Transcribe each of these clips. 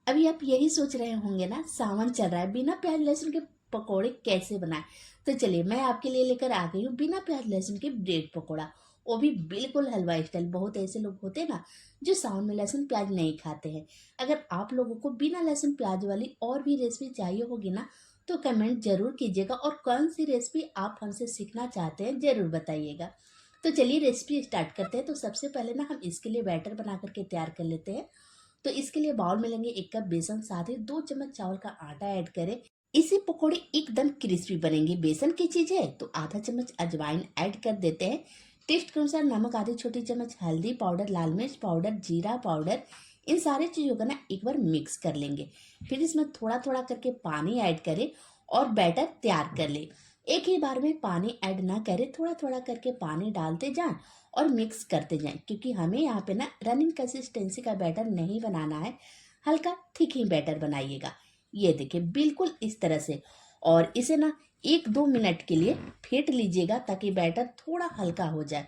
अभी आप यही सोच रहे होंगे ना, सावन चल रहा है, बिना प्याज लहसुन के पकोड़े कैसे बनाएं। तो चलिए मैं आपके लिए लेकर आ गई हूँ बिना प्याज लहसुन के ब्रेड पकोड़ा, वो भी बिल्कुल हलवाई स्टाइल। बहुत ऐसे लोग होते हैं ना जो सावन में लहसुन प्याज नहीं खाते हैं। अगर आप लोगों को बिना लहसुन प्याज वाली और भी रेसिपी चाहिए होगी ना, तो कमेंट जरूर कीजिएगा और कौन सी रेसिपी आप हमसे सीखना चाहते हैं जरूर बताइएगा। तो चलिए रेसिपी स्टार्ट करते हैं। तो सबसे पहले ना हम इसके लिए बैटर बना करके तैयार कर लेते हैं। तो इसके लिए बाउल में लेंगे 1 कप बेसन, साथ ही 2 चम्मच चावल का आटा ऐड करें। इसे पकौड़े एकदम क्रिस्पी बनेंगे। बेसन की चीज है तो आधा चम्मच अजवाइन ऐड कर देते हैं। टेस्ट के अनुसार नमक, आधी छोटी चम्मच हल्दी पाउडर, लाल मिर्च पाउडर, जीरा पाउडर, इन सारी चीजों का ना एक बार मिक्स कर लेंगे। फिर इसमें थोड़ा थोड़ा करके पानी ऐड करें और बैटर तैयार कर ले। एक ही बार में पानी ऐड ना करें, थोड़ा थोड़ा करके पानी डालते जाएं और मिक्स करते जाएं, क्योंकि हमें यहाँ पे ना रनिंग कंसिस्टेंसी का बैटर नहीं बनाना है, हल्का थिक ही बैटर बनाइएगा। ये देखिए बिल्कुल इस तरह से। और इसे ना 1-2 मिनट के लिए फेंट लीजिएगा ताकि बैटर थोड़ा हल्का हो जाए।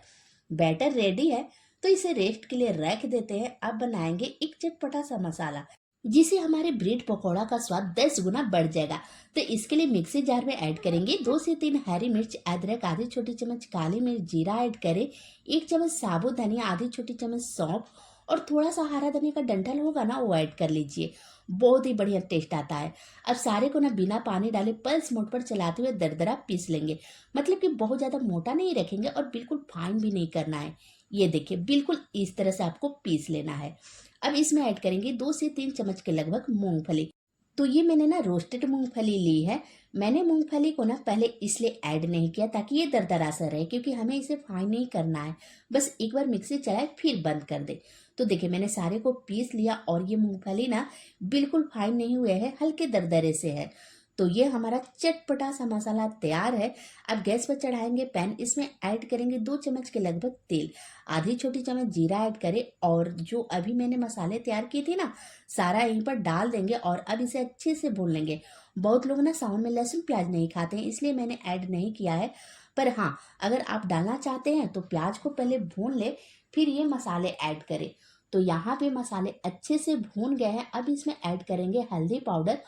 बैटर रेडी है तो इसे रेस्ट के लिए रख देते हैं। अब बनाएंगे एक चटपटा सा मसाला, जिससे हमारे ब्रेड पकौड़ा का स्वाद 10 गुना बढ़ जाएगा। तो इसके लिए मिक्सी जार में ऐड करेंगे 2 से 3 हरी मिर्च, अदरक, आधी छोटी चम्मच काली मिर्च, जीरा ऐड करें, 1 चम्मच साबुत धनिया, आधी छोटी चम्मच सौंफ और थोड़ा सा हरा धनिया का डंठल होगा ना वो ऐड कर लीजिए। बहुत ही बढ़िया टेस्ट आता है। अब सारे को ना बिना पानी डाले पल्स मोड पर चलाते हुए दरदरा पीस लेंगे। मतलब कि बहुत ज्यादा मोटा नहीं रखेंगे और बिल्कुल फाइन भी नहीं करना है। ये देखिए बिल्कुल इस तरह से आपको पीस लेना है। अब इसमें ऐड करेंगे 2 से 3 चम्मच के लगभग मूंगफली। तो ये मैंने ना रोस्टेड मूंगफली ली है। मैंने मूंगफली को ना पहले इसलिए ऐड नहीं किया ताकि ये दरदरा सा रहे, क्योंकि हमें इसे फ्राई नहीं करना है। बस एक बार मिक्सी चलाए फिर बंद कर दे। तो देखिए मैंने सारे को पीस लिया और ये मूंगफली ना बिल्कुल फाइन नहीं हुए हैं, हल्के दरदरे से है। तो ये हमारा चटपटा सा मसाला तैयार है। अब गैस पर चढ़ाएंगे पैन, इसमें ऐड करेंगे 2 चम्मच के लगभग तेल, आधी छोटी चम्मच जीरा ऐड करें और जो अभी मैंने मसाले तैयार किए थे ना, सारा यहीं पर डाल देंगे और अब इसे अच्छे से भून लेंगे। बहुत लोग ना सावन में लहसुन प्याज नहीं खाते हैं, इसलिए मैंने ऐड नहीं किया है। पर हाँ, अगर आप डालना चाहते हैं तो प्याज को पहले भून ले, फिर ये मसाले ऐड करें। तो यहाँ पे मसाले अच्छे से भून गए हैं। अब इसमें ऐड करेंगे हल्दी पाउडर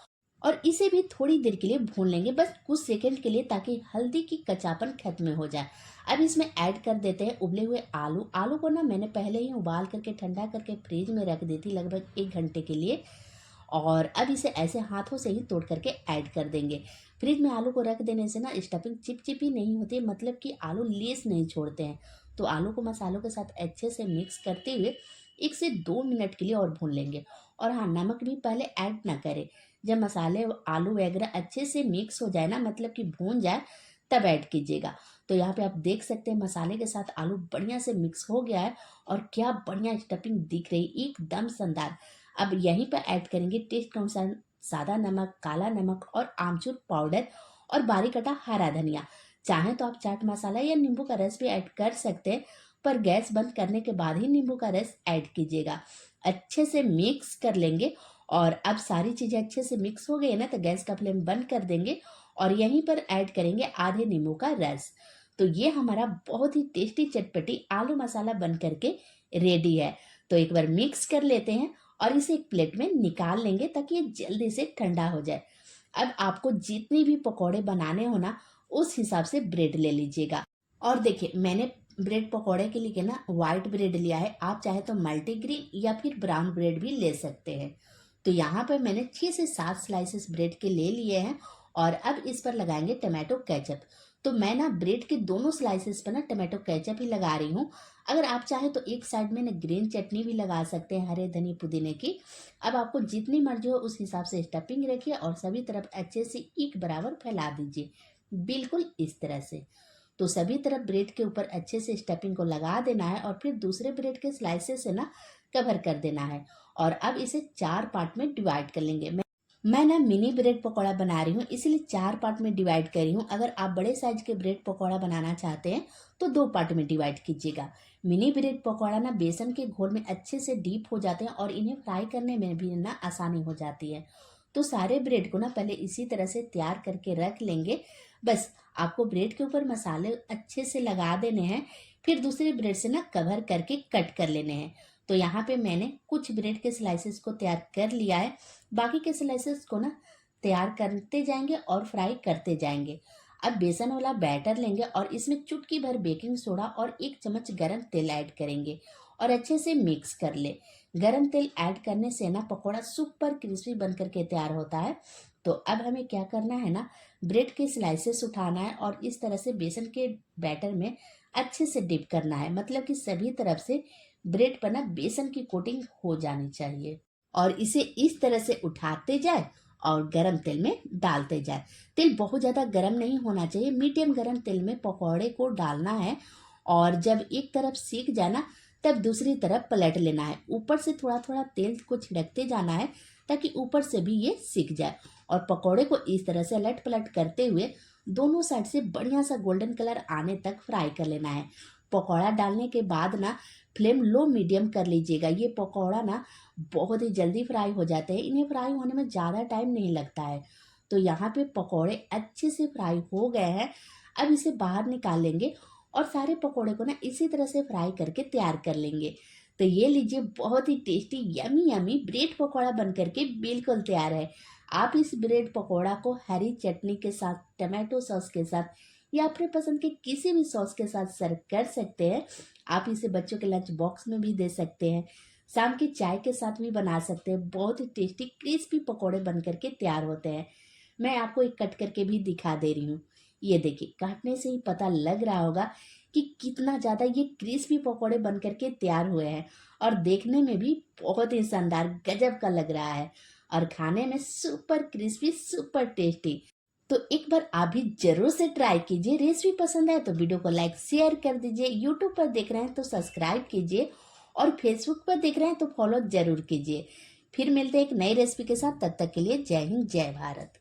और इसे भी थोड़ी देर के लिए भून लेंगे, बस कुछ सेकंड के लिए, ताकि हल्दी की कच्चापन खत्म हो जाए। अब इसमें ऐड कर देते हैं उबले हुए आलू। आलू को ना मैंने पहले ही उबाल करके ठंडा करके फ्रिज में रख दी थी लगभग 1 घंटे के लिए। और अब इसे ऐसे हाथों से ही तोड़ करके ऐड कर देंगे। फ्रिज में आलू को रख देने से ना स्टफिंग चिपचिपी नहीं होती, मतलब कि आलू लेस नहीं छोड़ते हैं। तो आलू को मसालों के साथ अच्छे से मिक्स करते हुए 1 से 2 मिनट के लिए और भून लेंगे। और हाँ, नमक भी पहले ऐड ना करें। जब मसाले आलू वगैरह अच्छे से मिक्स हो जाए ना, मतलब कि भून जाए, तब ऐड कीजिएगा। तो यहाँ पे आप देख सकते हैं मसाले के साथ आलू बढ़िया से मिक्स हो गया है और क्या बढ़िया स्टफिंग दिख रही, एकदम शानदार। अब यहीं पर ऐड करेंगे टेस्ट के अनुसार सादा नमक, काला नमक और आमचूर पाउडर और बारीक कटा हरा धनिया। चाहे तो आप चाट मसाला या नींबू का रस भी ऐड कर सकते हैं, पर गैस बंद करने के बाद ही नींबू का रस ऐड कीजिएगा। अच्छे से मिक्स कर लेंगे। और अब सारी चीजें अच्छे से मिक्स हो गई है ना, तो गैस का फ्लेम बंद कर देंगे और यहीं पर ऐड करेंगे आधे नींबू का रस। तो ये हमारा बहुत ही टेस्टी चटपटी आलू मसाला बन करके रेडी है। तो एक बार मिक्स कर लेते हैं और इसे एक प्लेट में निकाल लेंगे ताकि ये जल्दी से ठंडा हो जाए। अब आपको जितनी भी पकौड़े बनाने हो ना, उस हिसाब से ब्रेड ले लीजिएगा। और देखिए मैंने ब्रेड पकौड़े के लिए ना व्हाइट ब्रेड लिया है, आप चाहे तो मल्टीग्रेन या फिर ब्राउन ब्रेड भी ले सकते हैं। तो यहाँ पर मैंने 6 से 7 स्लाइसेस ब्रेड के ले लिए हैं और अब इस पर लगाएंगे टमाटो केचप। तो मैं ना ब्रेड के दोनों स्लाइसेस पर ना टमाटो केचप ही लगा रही हूँ। अगर आप चाहे तो एक साइड में ना ग्रीन चटनी भी लगा सकते हैं, हरे धनिया पुदीने की। अब आपको जितनी मर्जी हो उस हिसाब से स्टफिंग रखिए और सभी तरफ अच्छे से एक बराबर फैला दीजिए, बिल्कुल इस तरह से। तो सभी तरफ ब्रेड के ऊपर अच्छे से स्टफिंग को लगा देना है और फिर दूसरे ब्रेड के स्लाइसेस से ना कवर कर देना है। और अब इसे 4 पार्ट में डिवाइड कर लेंगे। मैं ना मिनी ब्रेड पकौड़ा बना रही हूँ, इसलिए 4 पार्ट में डिवाइड कर रही हूँ। अगर आप बड़े साइज के ब्रेड पकौड़ा बनाना चाहते हैं तो 2 पार्ट में डिवाइड कीजिएगा। मिनी ब्रेड पकौड़ा ना बेसन के घोल में अच्छे से डीप हो जाते हैं और इन्हें फ्राई करने में भी ना आसानी हो जाती है। तो सारे ब्रेड को ना पहले इसी तरह से तैयार करके रख लेंगे। बस आपको ब्रेड के ऊपर मसाले अच्छे से लगा देने हैं, फिर दूसरे ब्रेड से ना कवर करके कट कर लेने हैं। तो यहाँ पे मैंने कुछ ब्रेड के स्लाइसेस को तैयार कर लिया है, बाकी के स्लाइसेस को ना तैयार करते जाएंगे और फ्राई करते जाएंगे। अब बेसन वाला बैटर लेंगे और इसमें चुटकी भर बेकिंग सोडा और 1 चम्मच गरम तेल ऐड करेंगे और अच्छे से मिक्स कर ले। गरम तेल ऐड करने से ना पकौड़ा सुपर क्रिस्पी बन करके तैयार होता है। तो अब हमें क्या करना है ना, ब्रेड के स्लाइसेस उठाना है और इस तरह से बेसन के बैटर में अच्छे से डिप करना है, मतलब कि सभी तरफ से ब्रेड पर ना बेसन की कोटिंग हो जानी चाहिए और इसे इस तरह से उठाते जाए और गरम तेल में डालते जाए। तेल बहुत ज़्यादा गरम नहीं होना चाहिए, मीडियम गरम तेल में पकौड़े को डालना है और जब एक तरफ सीख जाए ना तब दूसरी तरफ पलट लेना है। ऊपर से थोड़ा थोड़ा तेल को छिड़कते जाना है ताकि ऊपर से भी ये सीख जाए और पकौड़े को इस तरह से अलट पलट करते हुए दोनों साइड से बढ़िया सा गोल्डन कलर आने तक फ्राई कर लेना है। पकौड़ा डालने के बाद ना फ्लेम लो मीडियम कर लीजिएगा। ये पकौड़ा ना बहुत ही जल्दी फ्राई हो जाते हैं, इन्हें फ्राई होने में ज़्यादा टाइम नहीं लगता है। तो यहाँ पे पकौड़े अच्छे से फ्राई हो गए हैं। अब इसे बाहर निकाल लेंगे और सारे पकौड़े को ना इसी तरह से फ्राई करके तैयार कर लेंगे। तो ये लीजिए, बहुत ही tasty yummy yummy bread pakora बन करके बिल्कुल तैयार है। आप इस ब्रेड पकौड़ा को हरी चटनी के साथ, टमाटो सॉस के साथ या अपने पसंद के किसी भी सॉस के साथ सर्व कर सकते हैं। आप इसे बच्चों के लंच बॉक्स में भी दे सकते हैं, शाम की चाय के साथ भी बना सकते हैं। बहुत ही टेस्टी क्रिस्पी पकौड़े बन करके तैयार होते हैं। मैं आपको एक कट करके भी दिखा दे रही हूँ। ये देखिए, काटने से ही पता लग रहा होगा कि कितना ज़्यादा ये क्रिस्पी पकौड़े बन करके तैयार हुए हैं और देखने में भी बहुत ही शानदार गजब का लग रहा है और खाने में सुपर क्रिस्पी, सुपर टेस्टी। तो एक बार आप भी जरूर से ट्राई कीजिए। रेसिपी पसंद आए तो वीडियो को लाइक शेयर कर दीजिए। यूट्यूब पर देख रहे हैं तो सब्सक्राइब कीजिए और फेसबुक पर देख रहे हैं तो फॉलो जरूर कीजिए। फिर मिलते हैं एक नई रेसिपी के साथ, तब तक के लिए जय हिंद, जय भारत।